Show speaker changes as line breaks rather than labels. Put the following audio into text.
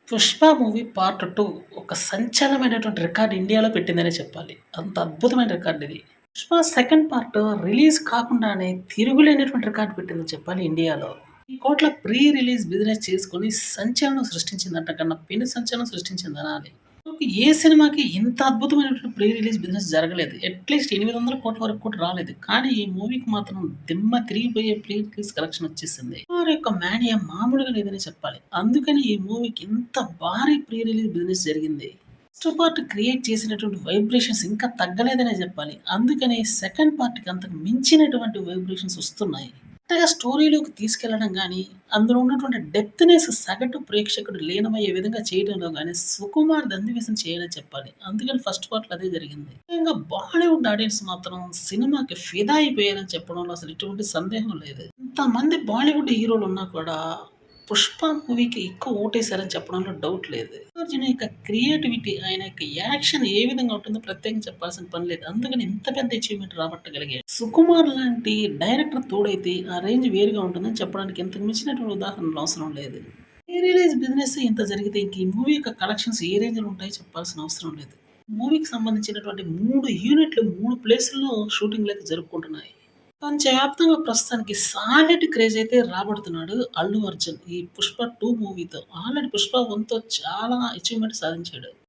'Pushpa' movie part 2 ఒక సంచలనమైనటువంటి record ఇండియాలో పెట్టిందనే చెప్పాలి. అంత అద్భుతమైన రికార్డ్ ఇది. 'పుష్ప' సెకండ్ పార్ట్ రిలీజ్ కాకుండానే తిరుగులేనటువంటి రికార్డ్ పెట్టిందని చెప్పాలి ఇండియాలో. ఈ కోట్ల ప్రీ రిలీజ్ బిజినెస్ చేసుకొని సంచలనం సృష్టించిందంట కన్నా పెను సంచలనం సృష్టించిందనాలి. ఏ సినిమాకి ఇంత అద్భుతమైనటువంటి ప్రీ రిలీజ్ బిజినెస్ జరగలేదు. అట్‌లీస్ట్ 800,00,00,000 వరకు కూడా రాలేదు. కానీ ఈ మూవీకి మాత్రం దిమ్మ తిరిగిపోయే ప్రీ రిలీజ్ కలెక్షన్ వచ్చేసింది. వారి యొక్క మానియా మామూలుగా లేదనే చెప్పాలి. అందుకని ఈ మూవీకి ఇంత భారీ ప్రీ రిలీజ్ బిజినెస్ జరిగింది. ఫస్ట్ పార్ట్ క్రియేట్ చేసినటువంటి వైబ్రేషన్స్ ఇంకా తగ్గలేదనే చెప్పాలి. అందుకని సెకండ్ పార్ట్‌కి అంతకు మించినటువంటి వైబ్రేషన్స్ వస్తున్నాయి. కొత్తగా స్టోరీలోకి తీసుకెళ్లడం గాని, అందులో ఉన్నటువంటి డెప్త్‌నెస్ సగటు ప్రేక్షకుడు లీనమయ్యే విధంగా చేయడంలో గాని, సుకుమార్ దందివేసిన చేయడని చెప్పాలి. అందుకని ఫస్ట్ పార్ట్‌లో అదే జరిగింది. ముఖ్యంగా బాలీవుడ్ ఆడియన్స్ మాత్రం సినిమాకి ఫిదా అయిపోయారని చెప్పడంలో అసలు ఎటువంటి సందేహం లేదు. ఇంతమంది బాలీవుడ్ హీరోలున్నా కూడా 'పుష్ప' మూవీకి ఎక్కువ ఓటేసారని చెప్పడంలో డౌట్ లేదు. నాగార్జున యొక్క క్రియేటివిటీ, ఆయన యొక్క యాక్షన్ ఏ విధంగా ఉంటుందో ప్రత్యేకంగా చెప్పాల్సిన పని లేదు. అందుకని ఇంత పెద్ద అచీవ్‌మెంట్ రాబట్టగలిగాడు. 'సుకుమార్' లాంటి డైరెక్టర్ తోడైతే ఆ రేంజ్ వేరుగా ఉంటుందని చెప్పడానికి ఇంతకు మించినటువంటి ఉదాహరణలు అవసరం లేదు. ప్రీ రిలీజ్ బిజినెస్ ఇంత జరిగితే ఇంక ఈ మూవీ యొక్క కలెక్షన్స్ ఏ రేంజ్‌లో ఉంటాయో చెప్పాల్సిన అవసరం లేదు. మూవీకి సంబంధించినటువంటి 3 యూనిట్లు 3 ప్లేసుల్లో షూటింగ్‌లయితే జరుపుకుంటున్నాయి. ప్రపంచవ్యాప్తంగా ప్రస్తుతానికి సాలిడ్ క్రేజ్ అయితే రాబడుతున్నాడు 'అల్లు అర్జున్' ఈ 'పుష్ప 2' మూవీతో. ఆల్రెడీ 'పుష్ప 1'తో చాలా అచీవ్‌మెంట్ సాధించాడు.